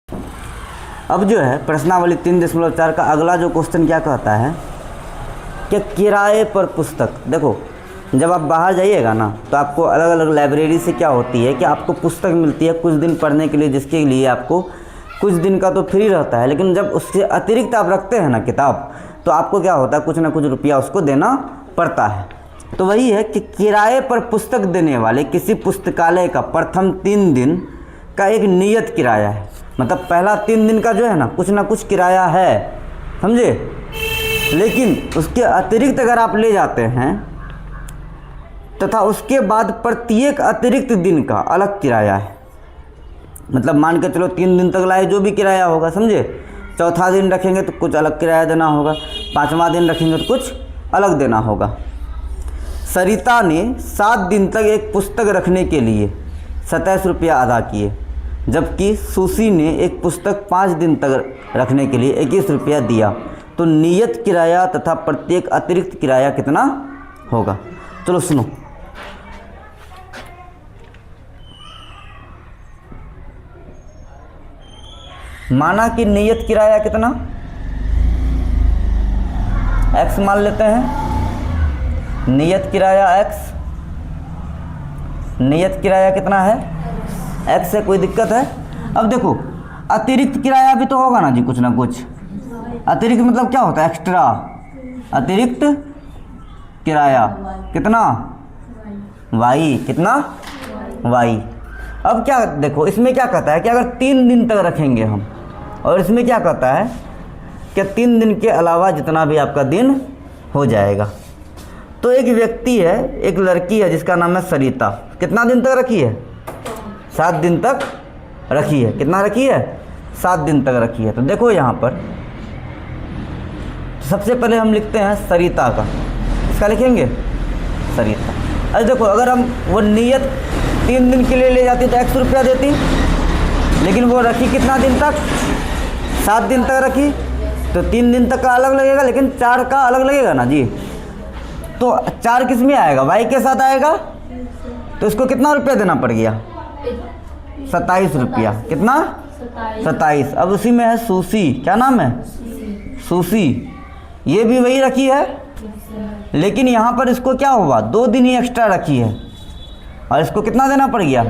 अब जो है प्रश्नावली 3.4 का अगला जो क्वेश्चन क्या कहता है कि किराए पर पुस्तक। देखो, जब आप बाहर जाइएगा ना तो आपको अलग अलग लाइब्रेरी से क्या होती है कि आपको पुस्तक मिलती है कुछ दिन पढ़ने के लिए, जिसके लिए आपको कुछ दिन का तो फ्री रहता है, लेकिन जब उससे अतिरिक्त आप रखते हैं ना किताब, तो आपको क्या होता है, कुछ ना कुछ रुपया उसको देना पड़ता है। तो वही है कि किराए पर पुस्तक देने वाले किसी पुस्तकालय का प्रथम 3 दिन का एक नियत किराया है। मतलब पहला 3 दिन का जो है ना कुछ किराया है, समझे। लेकिन उसके अतिरिक्त अगर आप ले जाते हैं तथा उसके बाद प्रत्येक अतिरिक्त दिन का अलग किराया है। मतलब मान के चलो 3 दिन तक लाए जो भी किराया होगा, समझे। चौथा दिन रखेंगे तो कुछ अलग किराया देना होगा, 5वां दिन रखेंगे तो कुछ अलग देना होगा। सरिता ने 7 दिन तक एक पुस्तक रखने के लिए 27 रुपया अदा किए, जबकि सुशी ने एक पुस्तक 5 दिन तक रखने के लिए 21 रुपया दिया। तो नियत किराया तथा प्रत्येक अतिरिक्त किराया कितना होगा। चलो सुनो, माना कि नियत किराया कितना, x मान लेते हैं। नियत किराया x, नियत किराया कितना है x से कोई दिक्कत है। अब देखो अतिरिक्त किराया भी तो होगा ना जी, कुछ ना कुछ। अतिरिक्त मतलब क्या होता है, एक्स्ट्रा। अतिरिक्त किराया कितना, y कितना, y। अब क्या देखो, इसमें क्या कहता है कि अगर 3 दिन तक रखेंगे हम, और इसमें क्या कहता है कि 3 दिन के अलावा जितना भी आपका दिन हो जाएगा। तो एक व्यक्ति है, एक लड़की है जिसका नाम है सरिता, कितना दिन तक रखी है, 7 दिन तक रखी है। कितना रखी है, 7 दिन तक रखी है। तो देखो यहाँ पर सबसे पहले हम लिखते हैं सरिता का, इसका लिखेंगे सरिता। अरे देखो, अगर हम वो नियत 3 दिन के लिए ले जाती तो 100 रुपया देती, लेकिन वो रखी कितना दिन तक, 7 दिन तक रखी, तो 3 दिन तक का अलग लगेगा, लेकिन 4 का अलग लगेगा ना जी। तो 4 किस में आएगा, वाई के साथ आएगा, तो इसको कितना रुपया देना पड़ गया, 27 रुपया। कितना, 27। अब उसी में है सुशी, क्या नाम है, सुशी। ये भी वही रखी है, लेकिन यहाँ पर इसको क्या हुआ, 2 दिन ही एक्स्ट्रा रखी है, और इसको कितना देना पड़ गया,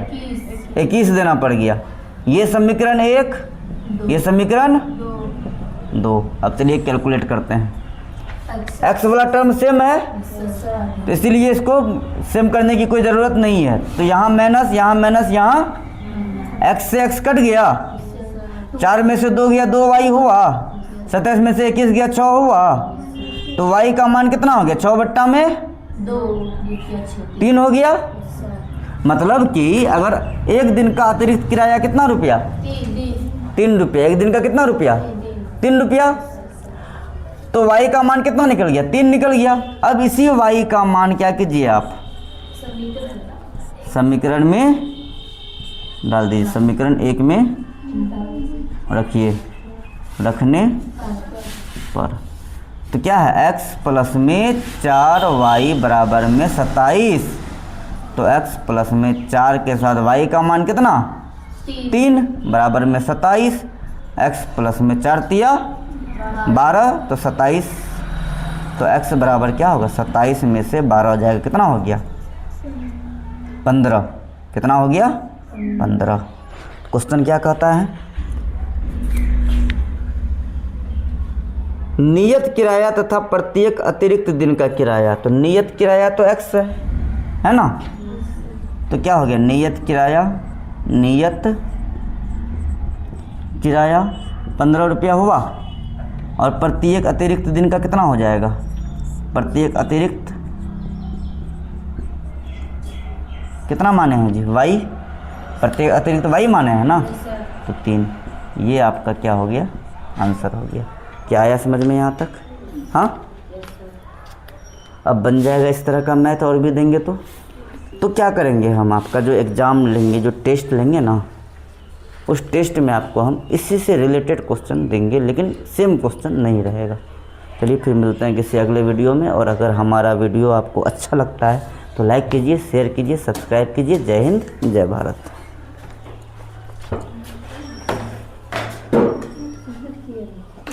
21 देना पड़ गया। ये समीकरण 1, ये समीकरण 2। अब चलिए कैलकुलेट करते हैं। x वाला टर्म सेम है, तो इसीलिए इसको सेम करने की कोई ज़रूरत नहीं है। तो यहाँ माइनस, यहाँ माइनस, यहाँ x से x कट गया, 4 में से 2 गया, 2y हुआ, 27 में से 21 गया, 6 हुआ। तो y का मान कितना हो गया, 6 बट्टा में 3 हो गया। मतलब कि अगर 1 दिन का अतिरिक्त किराया कितना रुपया, 3 रुपया। 1 दिन का कितना रुपया, 3 रुपया। तो y का मान कितना निकल गया, 3 निकल गया। अब इसी y का मान क्या कीजिए आप, समीकरण में डाल दीजिए, समीकरण 1 में रखिए, रखने पर। तो क्या है, x प्लस में 4y बराबर में 27। तो x प्लस में 4 के साथ y का मान कितना, 3 बराबर में 27। x प्लस में 4 तिया 12, तो 27। तो x बराबर क्या होगा, 27 में से 12 हो जाएगा, कितना हो गया, 15। कितना हो गया, 15। क्वेश्चन क्या कहता है, नियत किराया तथा प्रत्येक अतिरिक्त दिन का किराया। तो नियत किराया तो x है ना, तो क्या हो गया, नियत किराया, नियत किराया 15 रुपया हुआ, और प्रत्येक अतिरिक्त दिन का कितना हो जाएगा, प्रत्येक अतिरिक्त कितना माने हैं जी, y। प्रत्येक अतिरिक्त y माने हैं ना, तो 3। ये आपका क्या हो गया, आंसर हो गया। क्या आया समझ में यहाँ तक, हाँ। अब बन जाएगा इस तरह का मैथ, और भी देंगे तो क्या करेंगे हम, आपका जो एग्ज़ाम लेंगे, जो टेस्ट लेंगे ना, उस टेस्ट में आपको हम इसी से रिलेटेड क्वेश्चन देंगे, लेकिन सेम क्वेश्चन नहीं रहेगा। चलिए फिर मिलते हैं किसी अगले वीडियो में। और अगर हमारा वीडियो आपको अच्छा लगता है तो लाइक कीजिए, शेयर कीजिए, सब्सक्राइब कीजिए। जय हिंद, जय भारत।